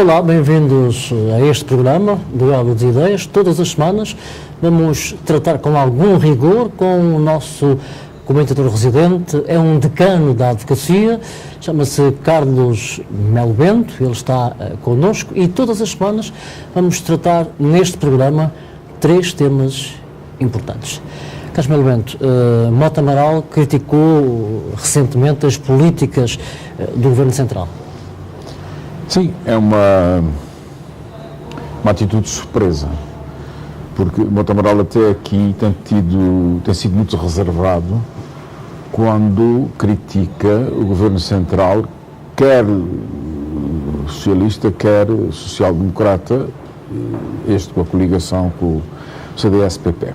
Olá, bem-vindos a este programa, Duelo de Ideias. Todas as semanas vamos tratar com algum rigor com o nosso comentador residente, é um decano da advocacia, chama-se Carlos Melo Bento, ele está connosco e todas as semanas vamos tratar neste programa 3 temas importantes. Carlos Melo Bento, Mota Amaral criticou recentemente as políticas do Governo Central. Sim, é uma atitude surpresa, porque Mota Amaral até aqui tem sido muito reservado quando critica o Governo Central, quer socialista, quer social-democrata, este com a coligação com o CDS-PP.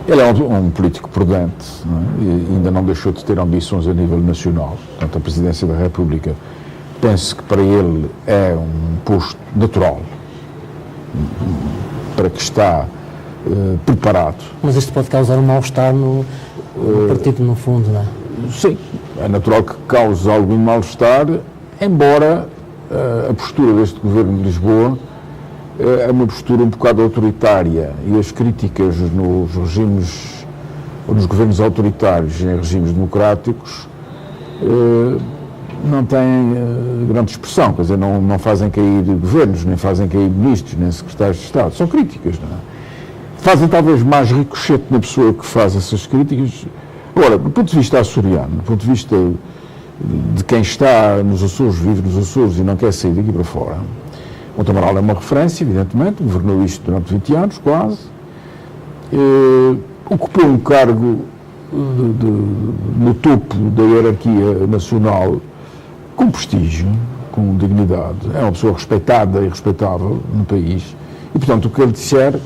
Ele é um político prudente, não é? E ainda não deixou de ter ambições a nível nacional. Portanto, a Presidência da República, penso que para ele é um posto natural, para que está preparado. Mas isto pode causar um mal-estar no partido, no fundo, não é? Sim, é natural que cause algum mal-estar, embora a postura deste Governo de Lisboa é uma postura um bocado autoritária e as críticas nos regimes, ou nos governos autoritários em regimes democráticos, não têm grande expressão, quer dizer, não fazem cair governos, nem fazem cair ministros, nem secretários de Estado. São críticas, não é? Fazem talvez mais ricochete na pessoa que faz essas críticas. Agora, do ponto de vista açoriano, do ponto de vista de quem está nos Açores, vive nos Açores e não quer sair daqui para fora, Mota Amaral é uma referência, evidentemente, governou isto durante 20 anos, quase, ocupou um cargo no topo da hierarquia nacional com prestígio, com dignidade, é uma pessoa respeitada e respeitável no país e, portanto, o que ele disser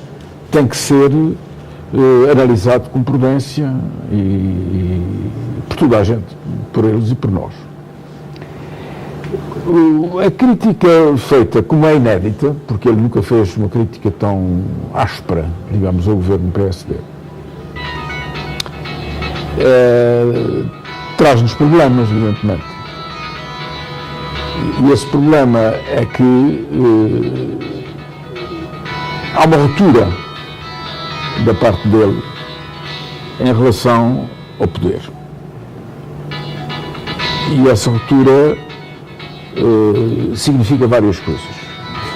tem que ser analisado com prudência e por toda a gente, por eles e por nós. A crítica feita, como é inédita, porque ele nunca fez uma crítica tão áspera, digamos, ao governo PSD, traz-nos problemas, evidentemente. E esse problema é que há uma ruptura da parte dele em relação ao poder. E essa ruptura significa várias coisas.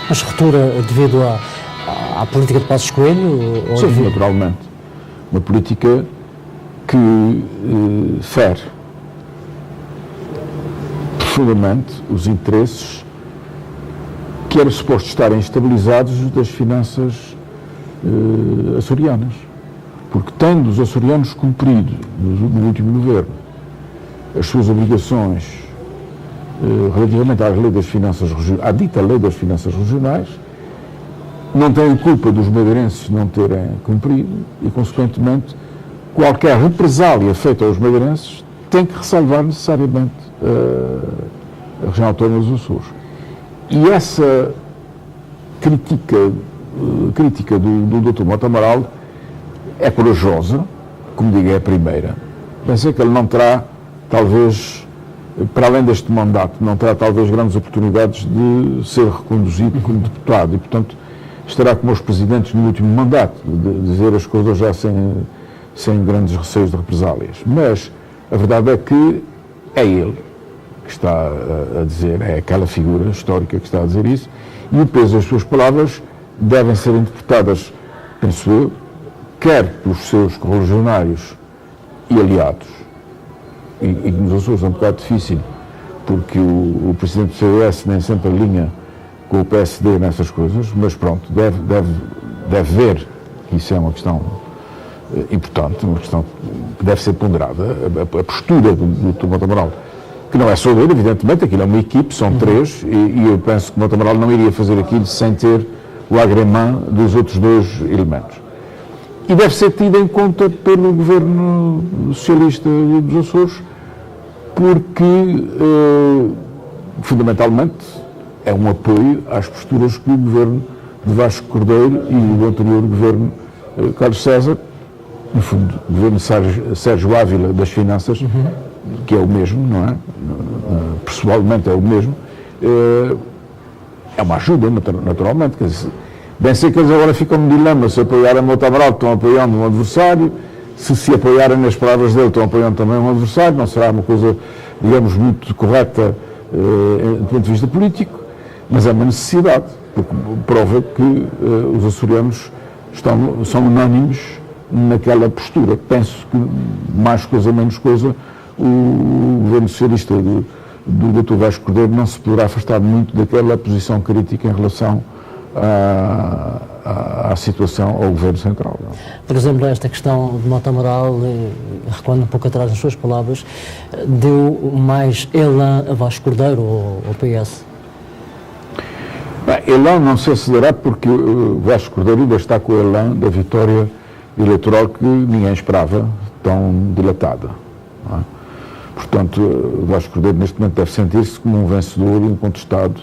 Mas ruptura devido à política de Passos Coelho? Ou sim, naturalmente. Uma política que fere profundamente os interesses que eram supostos estarem estabilizados das finanças açorianas. Porque tendo os açorianos cumprido, no último governo, as suas obrigações relativamente à lei das finanças regionais, à dita lei das finanças regionais, não têm culpa dos madeirenses não terem cumprido e, consequentemente, qualquer represália feita aos madeirenses tem que ressalvar necessariamente a região autónoma dos Açores. E essa crítica do Dr. Mota Amaral é corajosa, como digo, é a primeira. Pensei que ele não terá, talvez, para além deste mandato, não terá talvez grandes oportunidades de ser reconduzido como deputado e, portanto, estará como os presidentes no último mandato, de dizer as coisas já sem grandes receios de represálias. Mas a verdade é que é ele que está a dizer, é aquela figura histórica que está a dizer isso, e o peso das suas palavras devem ser interpretadas, penso eu, quer pelos seus correligionários e aliados, e nos Açores é um bocado difícil, porque o presidente do CDS nem sempre alinha com o PSD nessas coisas, mas pronto, deve ver que isso é uma questão importante, uma questão que deve ser ponderada, a postura do Mota Amaral, que não é só dele, evidentemente, aquilo é uma equipe, são 3, e eu penso que Mota Amaral não iria fazer aquilo sem ter o agrément dos outros 2 elementos. E deve ser tido em conta pelo governo socialista dos Açores, porque, fundamentalmente, é um apoio às posturas que o governo de Vasco Cordeiro e o anterior governo Carlos César, no fundo, o governo Sérgio Ávila das Finanças, que é o mesmo, não é? Pessoalmente é o mesmo, é uma ajuda, naturalmente. Quer dizer, bem sei que eles agora ficam no dilema, se apoiarem Mota Amaral, estão apoiando um adversário, se apoiarem nas palavras dele, estão apoiando também um adversário, não será uma coisa, digamos, muito correta do ponto de vista político, mas é uma necessidade, porque prova que os açorianos são unânimes naquela postura. Penso que, mais coisa, menos coisa, o governo socialista do Dr. Vasco Cordeiro não se poderá afastar muito daquela posição crítica em relação à situação ao Governo Central. Não? Por exemplo, esta questão de Mota Amaral, recuando um pouco atrás nas suas palavras, deu mais elan a Vasco Cordeiro ou ao PS? Bem, elan não sei se dará, porque o Vasco Cordeiro ainda está com o elan da vitória eleitoral que ninguém esperava tão dilatada. Não é? Portanto, o Vasco Cordeiro neste momento deve sentir-se como um vencedor incontestado,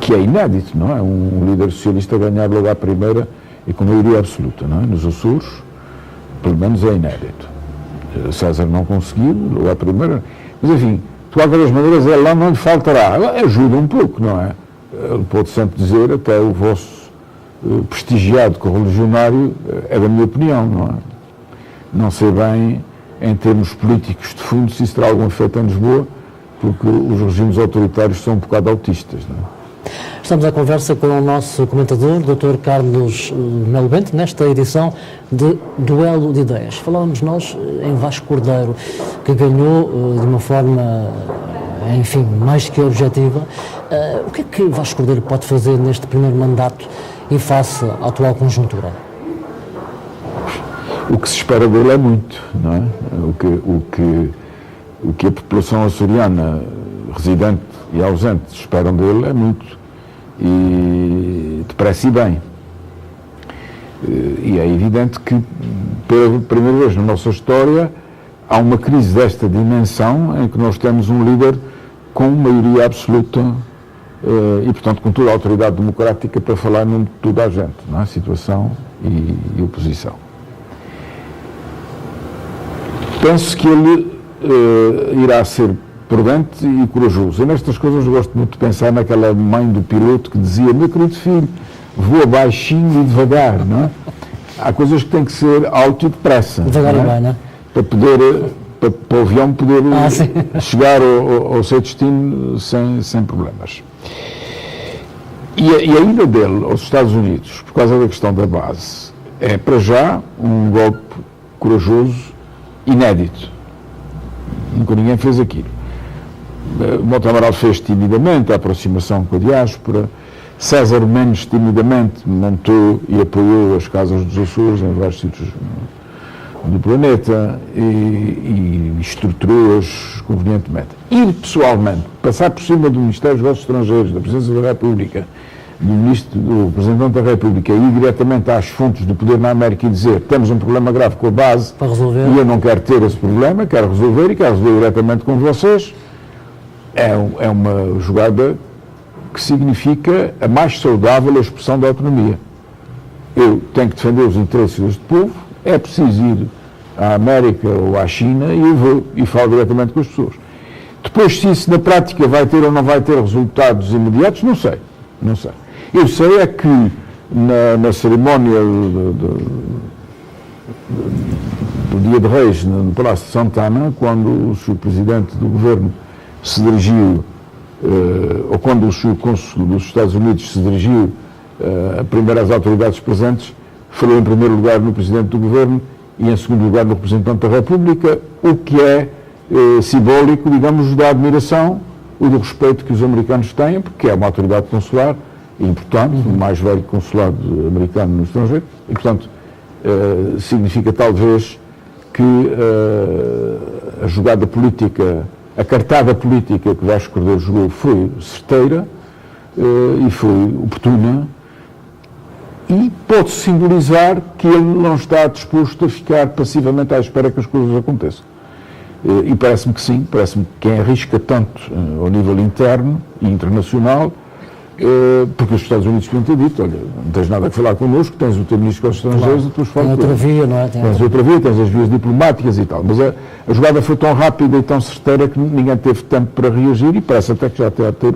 que é inédito, não é? Um líder socialista ganhar logo à primeira e com maioria absoluta, não é? Nos Açores, pelo menos é inédito. César não conseguiu, logo à primeira, mas enfim, de qualquer das maneiras, lá não lhe faltará. Ajuda um pouco, não é? Ele pode sempre dizer, até o vosso prestigiado correligionário é da minha opinião, não é? Não sei bem, em termos políticos de fundo, se isso terá algum efeito em Lisboa, porque os regimes autoritários são um bocado autistas, não é? Estamos à conversa com o nosso comentador, Dr. Carlos Melo Bento, nesta edição de Duelo de Ideias. Falávamos nós em Vasco Cordeiro, que ganhou de uma forma, enfim, mais que objetiva. O que é que Vasco Cordeiro pode fazer neste primeiro mandato e face à atual conjuntura? O que se espera dele é muito, não é? O que a população açoriana, residente e ausente, esperam dele é muito. E depressa e bem. E é evidente que, pela primeira vez na nossa história, há uma crise desta dimensão em que nós temos um líder com maioria absoluta e, portanto, com toda a autoridade democrática para falar em nome de toda a gente, não é? Situação e oposição. Penso que ele irá ser prudente e corajoso. E nestas coisas gosto muito de pensar naquela mãe do piloto que dizia: meu querido filho, voa baixinho e devagar, não é? Há coisas que têm que ser alto e depressa. Devagar e bem, não é? Para o avião poder chegar ao seu destino sem problemas. E a ida dele aos Estados Unidos, por causa da questão da base, é para já um golpe corajoso, inédito. Nunca ninguém fez aquilo. Mota Amaral fez timidamente a aproximação com a diáspora, César menos timidamente montou e apoiou as casas dos Açores em vários sítios do planeta e estruturou-as convenientemente. Ir pessoalmente, passar por cima do Ministério dos Negócios Estrangeiros, da Presidência da República, do Representante da República, e ir diretamente às fontes do poder na América e dizer: temos um problema grave com a base e eu não quero ter esse problema, quero resolver diretamente com vocês. É uma jogada que significa a mais saudável expressão da autonomia. Eu tenho que defender os interesses deste povo, é preciso ir à América ou à China e eu vou e falo diretamente com as pessoas. Depois, se isso na prática vai ter ou não vai ter resultados imediatos, não sei. Eu sei é que na cerimónia do Dia de Reis, no Palácio de Santana, quando o Sr. Presidente do Governo se dirigiu, ou quando o Sr. Cônsul dos Estados Unidos se dirigiu primeiro às autoridades presentes, falou em primeiro lugar no Presidente do Governo e em segundo lugar no Representante da República, o que é simbólico, digamos, da admiração e do respeito que os americanos têm, porque é uma autoridade consular importante, o mais velho consulado americano no estrangeiro, e, portanto, significa talvez que a jogada política, a cartada política que Vasco Cordeiro jogou foi certeira e foi oportuna, e pode simbolizar que ele não está disposto a ficar passivamente à espera que as coisas aconteçam. E parece-me que sim, parece-me que quem arrisca tanto ao nível interno e internacional Porque os Estados Unidos podiam ter dito, olha, não tens nada a falar connosco, tens o teu ministro dos Estrangeiros e depois tem outra via, não é? Tens outra via, tens as vias diplomáticas e tal. Mas a jogada foi tão rápida e tão certeira que ninguém teve tempo para reagir e parece até que já está a ter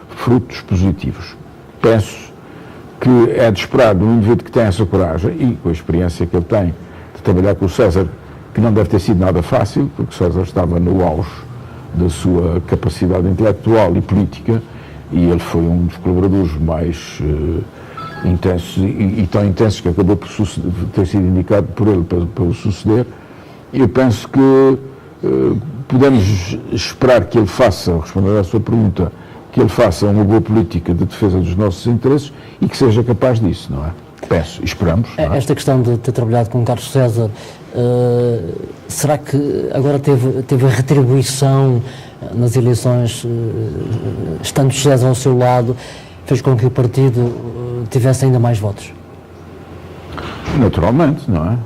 frutos positivos. Penso que é de esperar de um indivíduo que tem essa coragem e com a experiência que ele tem de trabalhar com o César, que não deve ter sido nada fácil, porque César estava no auge da sua capacidade intelectual e política, e ele foi um dos colaboradores mais intensos e tão intensos que acabou por ter sido indicado por ele para o suceder. Eu penso que podemos esperar que ele faça, respondendo à sua pergunta, que ele faça uma boa política de defesa dos nossos interesses e que seja capaz disso, não é? Penso, esperamos. Não é? Esta questão de ter trabalhado com Carlos César, será que agora teve a retribuição nas eleições, estando César ao seu lado, fez com que o partido tivesse ainda mais votos? Naturalmente, não é?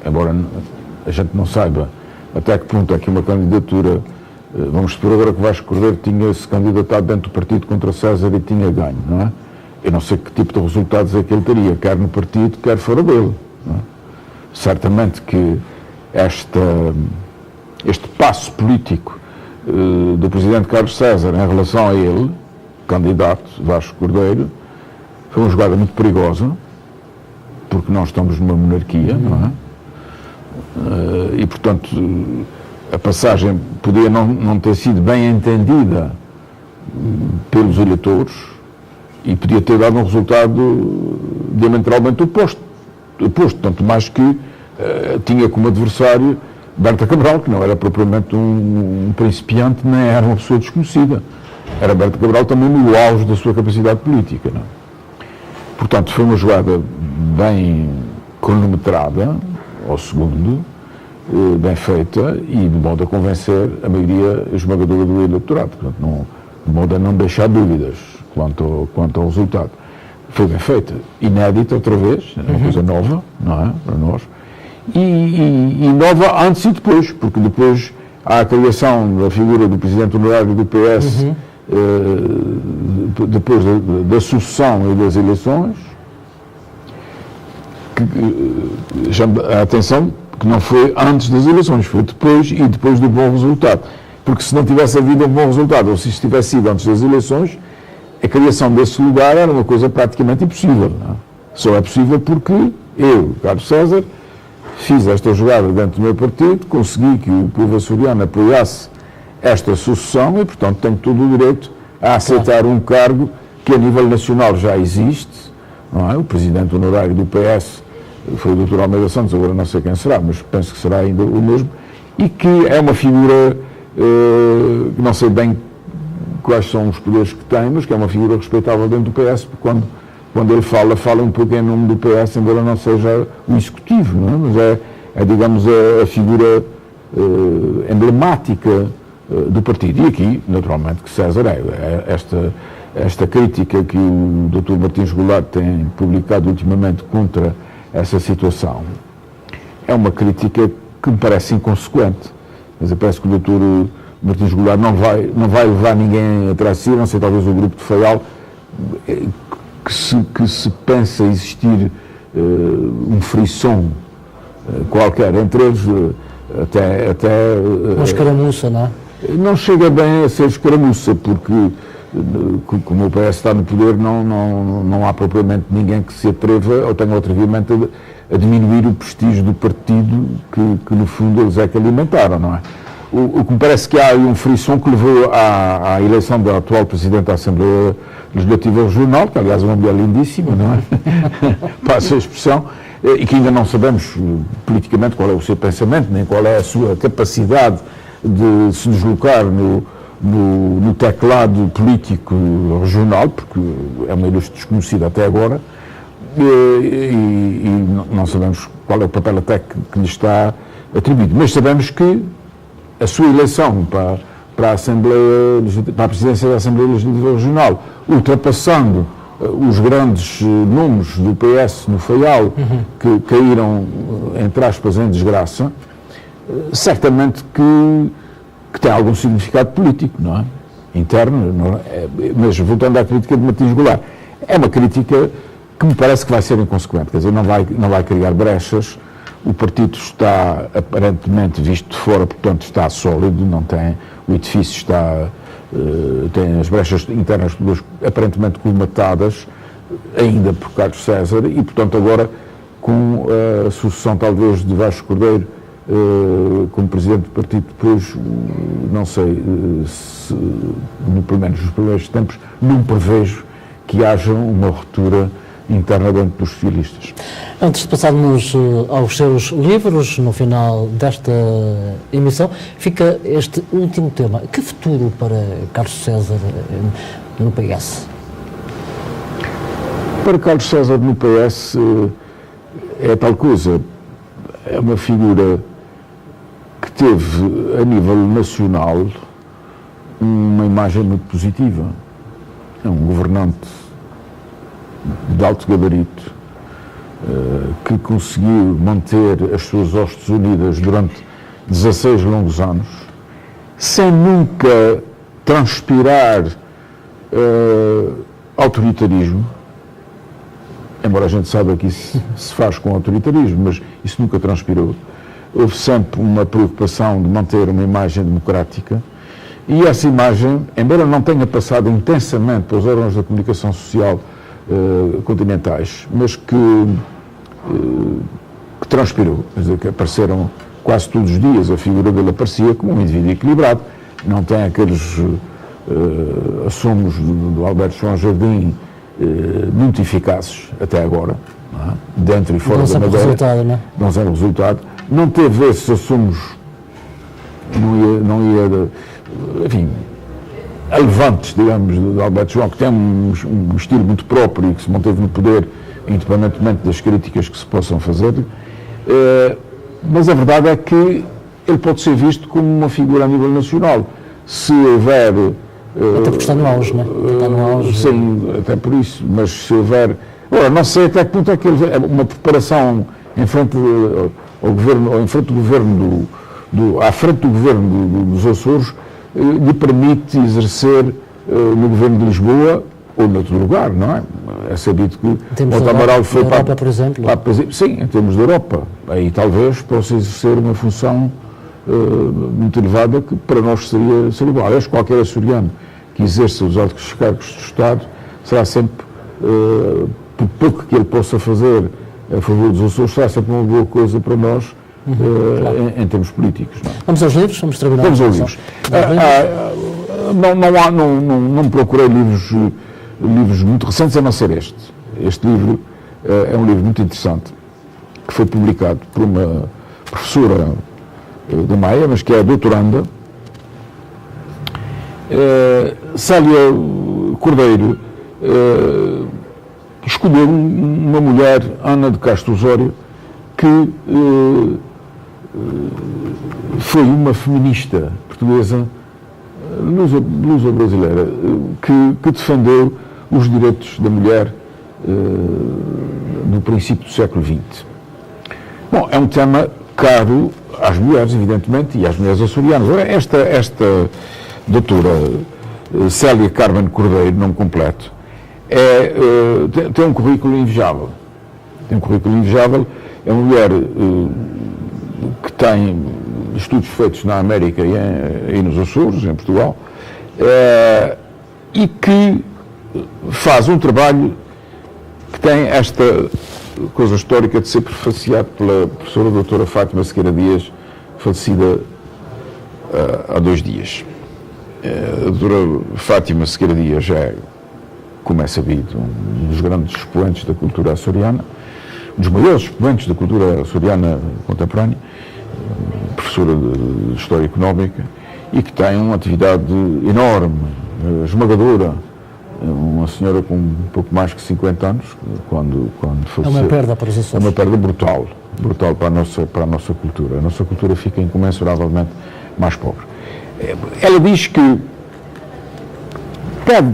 Embora a gente não saiba até que ponto é que uma candidatura, vamos supor agora que Vasco Cordeiro tinha-se candidatado dentro do partido contra César e tinha ganho, não é? Eu não sei que tipo de resultados é que ele teria, quer no partido, quer fora dele. Não é? Certamente que este passo político do presidente Carlos César em relação a ele, candidato Vasco Cordeiro, foi uma jogada muito perigosa, porque nós estamos numa monarquia, não é? E, portanto, a passagem podia não ter sido bem entendida pelos eleitores e podia ter dado um resultado diametralmente oposto, tanto mais que tinha como adversário Berta Cabral, que não era propriamente um principiante, nem era uma pessoa desconhecida. Era Berta Cabral também no auge da sua capacidade política. Não? Portanto, foi uma jogada bem cronometrada, ao segundo, bem feita e de modo a convencer a maioria esmagadora do eleitorado. Portanto, de modo a não deixar dúvidas quanto ao resultado. Foi bem feita, inédita outra vez, uma coisa nova, não é, para nós, e nova antes e depois, porque depois há a criação da figura do presidente honorário do PS, depois da sucessão e das eleições, que chama a atenção que não foi antes das eleições, foi depois e depois do bom resultado. Porque se não tivesse havido um bom resultado, ou se isso tivesse sido antes das eleições, a criação desse lugar era uma coisa praticamente impossível. Não é? Só é possível porque eu, Carlos César, fiz esta jogada dentro do meu partido, consegui que o povo açoriano apoiasse esta sucessão e, portanto, tenho todo o direito a aceitar um cargo que a nível nacional já existe, não é? O presidente honorário do PS foi o Dr. Almeida Santos, agora não sei quem será, mas penso que será ainda o mesmo, e que é uma figura, não sei bem quais são os poderes que tem, mas que é uma figura respeitável dentro do PS, porque quando ele fala um pouco em nome do PS, embora não seja o executivo, não é? Mas é digamos, a figura emblemática do partido. E aqui, naturalmente, que César esta crítica que o Dr. Martins Goulart tem publicado ultimamente contra essa situação é uma crítica que me parece inconsequente. Mas parece que o Dr. Martins Goulart não vai levar ninguém atrás de si, não sei, talvez o grupo de Faial, que se pensa existir um frisson qualquer entre eles, até uma escaramuça, não é? Não chega bem a ser escaramuça, porque como o PS está no poder, não há propriamente ninguém que se atreva ou tenha o atrevimento a diminuir o prestígio do partido que no fundo eles é que alimentaram, não é? O que me parece que há aí um frisson que levou à eleição da atual Presidente da Assembleia Legislativa Regional, que aliás é uma mulher lindíssima, não é? Passa a expressão, e que ainda não sabemos politicamente qual é o seu pensamento, nem qual é a sua capacidade de se deslocar no teclado político regional, porque é uma ilustre desconhecida até agora, e não sabemos qual é o papel até que lhe está atribuído. Mas sabemos que a sua eleição para a presidência da Assembleia Legislativa Regional, ultrapassando os grandes nomes do PS no Faial, que caíram, entre aspas, em desgraça, certamente que tem algum significado político, não é? interno, não é? Mas voltando à crítica de Martins Goulart, é uma crítica que me parece que vai ser inconsequente, quer dizer, não vai criar brechas. O partido está aparentemente visto de fora, portanto está sólido, não tem, o edifício está, tem as brechas internas aparentemente colmatadas, ainda por Carlos César, e portanto agora com a sucessão talvez de Vasco Cordeiro como presidente do partido, depois não sei se, pelo menos nos primeiros tempos, não prevejo que haja uma ruptura interna dentro dos socialistas. Antes de passarmos aos seus livros, no final desta emissão, fica este último tema. Que futuro para Carlos César no PS? Para Carlos César no PS é tal coisa, é uma figura que teve a nível nacional uma imagem muito positiva. É um governante de alto gabarito que conseguiu manter as suas hostes unidas durante 16 longos anos, sem nunca transpirar autoritarismo, embora a gente saiba que isso se faz com autoritarismo, mas isso nunca transpirou. Houve sempre uma preocupação de manter uma imagem democrática, e essa imagem, embora não tenha passado intensamente pelos órgãos da comunicação social continentais, mas que transpirou, quer dizer, que apareceram quase todos os dias, a figura dele aparecia como um indivíduo equilibrado, não tem aqueles assomos do Alberto João Jardim muito eficazes até agora, não é? Dentro e fora da Madeira, não sempre resultado, não teve esses assomos, não ia enfim, alevantes, digamos, de Alberto João, que tem um estilo muito próprio e que se manteve no poder, independentemente das críticas que se possam fazer, mas a verdade é que ele pode ser visto como uma figura a nível nacional. Se houver... até porque está no auge, não é? Está no auge. Sim, até por isso, mas se houver... Ora, não sei até que ponto é que ele... Uma preparação em frente ao governo, ou em frente do governo à frente do governo dos Açores, lhe permite exercer no governo de Lisboa ou noutro lugar, não é? É sabido que o Amaral foi para a Europa, por exemplo. Sim, em termos da Europa. Aí talvez possa exercer uma função muito elevada que para nós seria igual. Aliás, qualquer açoriano que exerça os altos cargos do Estado será sempre, por pouco que ele possa fazer a favor dos Açores, será sempre uma boa coisa para nós. Claro. Em termos políticos. Não. Vamos aos livros, vamos terminar. Vamos aos livros. Não procurei livros muito recentes, a não ser este. Este livro é um livro muito interessante, que foi publicado por uma professora da Maia, mas que é a doutoranda, Célia Cordeiro, escolheu uma mulher, Ana de Castro Osório, que foi uma feminista portuguesa, luso-brasileira, que defendeu os direitos da mulher no princípio do século XX. Bom, é um tema caro às mulheres, evidentemente, e às mulheres açorianas. Esta doutora Célia Carmen Cordeiro, nome completo, tem um currículo invejável. É uma mulher que tem estudos feitos na América e nos Açores, em Portugal, e que faz um trabalho que tem esta coisa histórica de ser prefaciado pela professora doutora Fátima Sequeira Dias, falecida há 2 dias. A doutora Fátima Sequeira Dias é, como é sabido, um dos grandes expoentes da cultura açoriana, um dos maiores expoentes da cultura açoriana contemporânea, professora de História Económica, e que tem uma atividade enorme, esmagadora, uma senhora com um pouco mais que 50 anos, quando faleceu. É uma perda para os Açores. É uma perda brutal para a nossa cultura. A nossa cultura fica incomensuravelmente mais pobre. Ela diz que,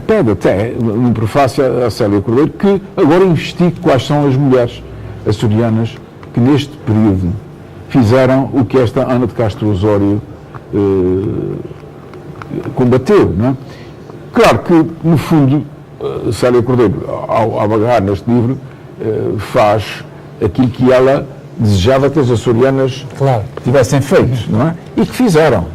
pede até, no prefácio a Célia Cordeiro, que agora investigue quais são as mulheres açorianas que neste período fizeram o que esta Ana de Castro Osório combateu, não é? Claro que, no fundo, Célia Cordeiro, ao agarrar neste livro, faz aquilo que ela desejava que as açorianas tivessem feito, não é? E que fizeram.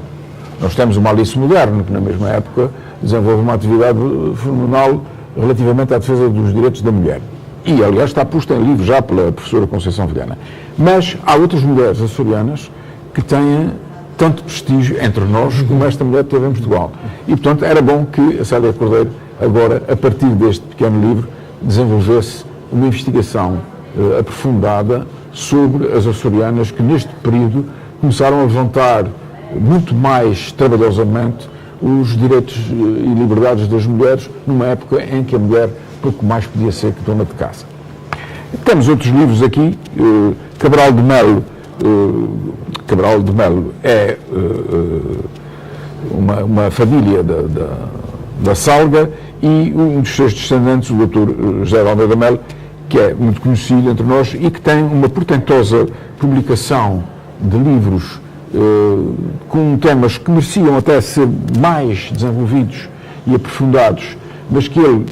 Nós temos uma Alice Moderno, que na mesma época desenvolve uma atividade fenomenal relativamente à defesa dos direitos da mulher. E, aliás, está posta em livro já pela professora Conceição Vilhena. Mas há outras mulheres açorianas que têm tanto prestígio entre nós como esta mulher teve em Portugal. E, portanto, era bom que a Célia Cordeiro, agora, a partir deste pequeno livro, desenvolvesse uma investigação aprofundada sobre as açorianas que, neste período, começaram a levantar muito mais trabalhosamente os direitos e liberdades das mulheres, numa época em que a mulher pouco mais podia ser que dona de casa. Temos outros livros aqui. Cabral de Melo é uma família da Salga, e um dos seus descendentes, o Dr. José de Almeida Melo, que é muito conhecido entre nós e que tem uma portentosa publicação de livros com temas que mereciam até ser mais desenvolvidos e aprofundados, mas que ele,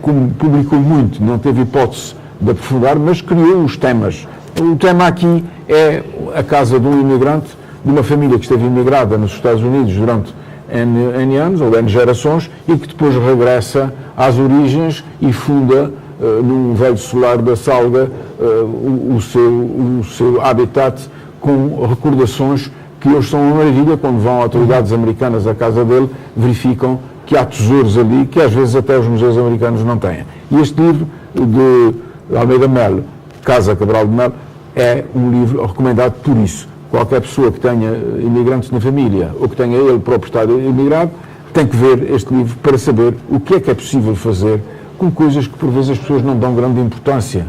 como publicou muito, não teve hipótese de aprofundar, mas criou os temas. O tema aqui é a casa de um imigrante, de uma família que esteve imigrada nos Estados Unidos durante N anos, ou N gerações, e que depois regressa às origens e funda num velho solar da Salga o seu habitat, com recordações que hoje são uma maravilha. Quando vão autoridades americanas à casa dele, verificam que há tesouros ali que às vezes até os museus americanos não têm. E este livro de Almeida Melo, Casa Cabral de Melo, é um livro recomendado por isso. Qualquer pessoa que tenha imigrantes na família ou que tenha ele próprio estado imigrado tem que ver este livro para saber o que é possível fazer com coisas que por vezes as pessoas não dão grande importância.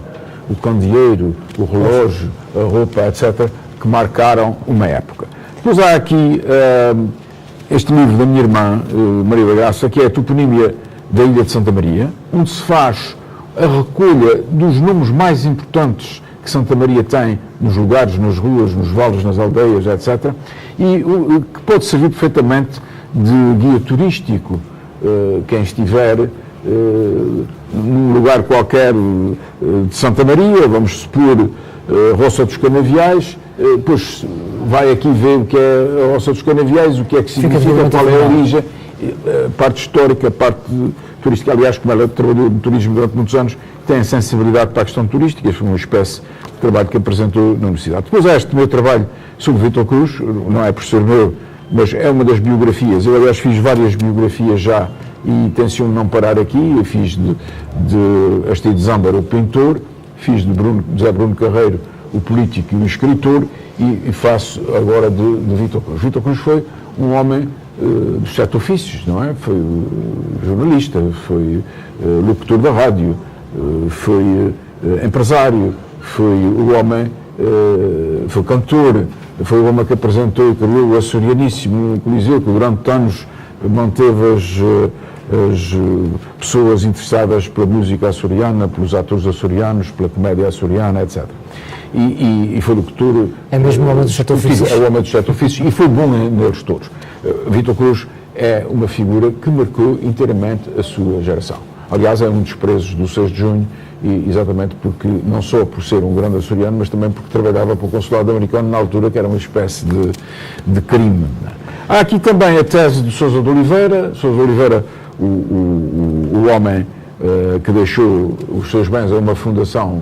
O candeeiro, o relógio, a roupa, etc., que marcaram uma época. Depois há aqui este livro da minha irmã, Maria da Graça, que é a toponímia da Ilha de Santa Maria, onde se faz a recolha dos nomes mais importantes que Santa Maria tem nos lugares, nas ruas, nos vales, nas aldeias, etc. E que pode servir perfeitamente de guia turístico. Quem estiver num lugar qualquer de Santa Maria, vamos supor Roça dos Canaviais, depois vai aqui ver o que é a Roça dos Canaviais, o que é que significa, qual é a origem, parte histórica, parte turística. Aliás, como ela trabalhou no turismo durante muitos anos, tem sensibilidade para a questão turística. Foi uma espécie de trabalho que apresentou na universidade. Depois há este meu trabalho sobre Vítor Cruz, não é por ser meu, mas é uma das biografias. Eu, aliás, fiz várias biografias já e tenciono não parar aqui. Eu fiz de Aristides Zâmbaro, o pintor, fiz de José Bruno Carreiro, o político e o escritor, e faço agora de Vítor Cruz. Vítor Cruz foi um homem dos sete ofícios, não é? Foi jornalista, foi locutor da rádio, foi empresário, foi o homem, foi cantor, foi o homem que apresentou e criou o Açorianíssimo no Coliseu, que durante anos manteve as pessoas interessadas pela música açoriana, pelos atores açorianos, pela comédia açoriana, etc. E foi locutor. É mesmo o homem dos sete ofícios. É o homem dos sete ofícios e foi bom neles todos. Vítor Cruz é uma figura que marcou inteiramente a sua geração. Aliás, é um dos presos do 6 de junho, e exatamente porque, não só por ser um grande açoriano, mas também porque trabalhava para o consulado americano na altura, que era uma espécie de crime. Há aqui também a tese de Sousa de Oliveira. Sousa de Oliveira, o homem que deixou os seus bens a uma fundação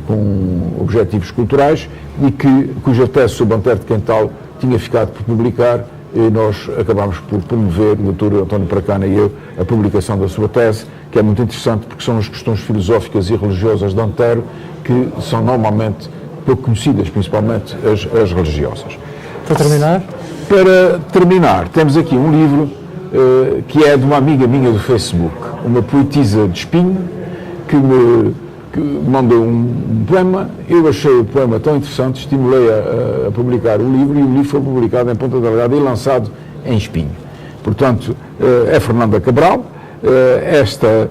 com objetivos culturais e cuja tese sobre Antero de Quental tinha ficado por publicar, e nós acabámos por promover, o Dr. António Pracana e eu, a publicação da sua tese, que é muito interessante porque são as questões filosóficas e religiosas de Antero que são normalmente pouco conhecidas, principalmente as religiosas. Para terminar? Para terminar, temos aqui um livro que é de uma amiga minha do Facebook, uma poetisa de Espinho, que me mandou um poema. Eu achei o poema tão interessante, estimulei a publicar o livro, e o livro foi publicado em Ponta Delgada e lançado em Espinho. Portanto, é Fernanda Cabral. Esta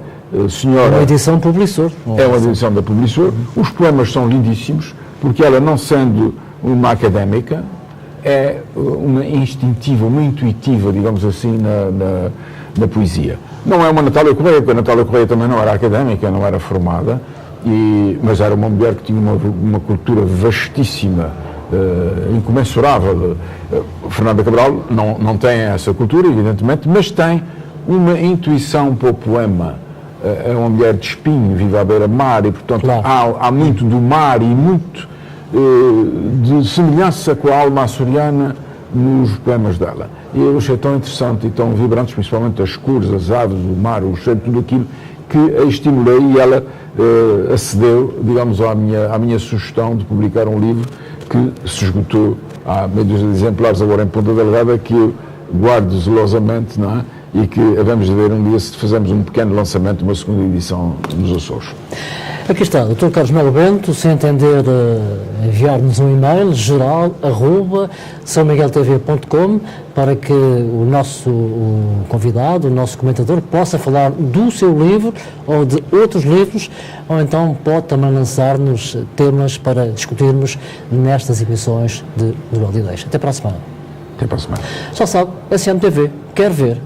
senhora... É uma edição Publissor. É uma edição da Publissor. Os poemas são lindíssimos, porque ela, não sendo uma académica, é uma instintiva, uma intuitiva, digamos assim, na poesia. Não é uma Natália Correia, porque a Natália Correia também não era académica, não era formada, mas era uma mulher que tinha uma cultura vastíssima, incomensurável. Fernanda Cabral não tem essa cultura, evidentemente, mas tem uma intuição para o poema. É uma mulher de espinho, vive à beira-mar, e portanto claro, há muito do mar e muito de semelhança com a alma açoriana nos poemas dela. E eu achei tão interessante e tão vibrantes, principalmente as cores, as aves, o mar, o cheiro, tudo aquilo, que a estimulei e ela acedeu, digamos, à minha sugestão de publicar um livro que se esgotou há meio dúzia de exemplares agora em Ponta Delgada, que eu guardo zelosamente, não é? E que havemos de ver um dia se fazemos um pequeno lançamento, uma segunda edição nos Açores. Aqui está, Dr. Carlos Melo Bento, se entender enviar-nos um e-mail geral@sãomigueltv.com para que o nosso convidado, o nosso comentador, possa falar do seu livro ou de outros livros, ou então pode também lançar-nos temas para discutirmos nestas emissões de Dual de Ideias. Até para a semana. Até para a semana. Já sabe, SMTV, quer ver,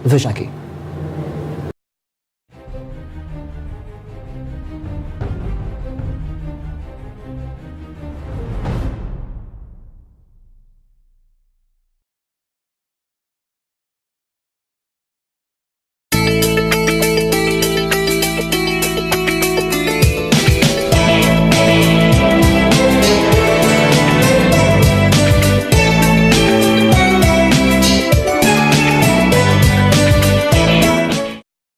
veja aqui.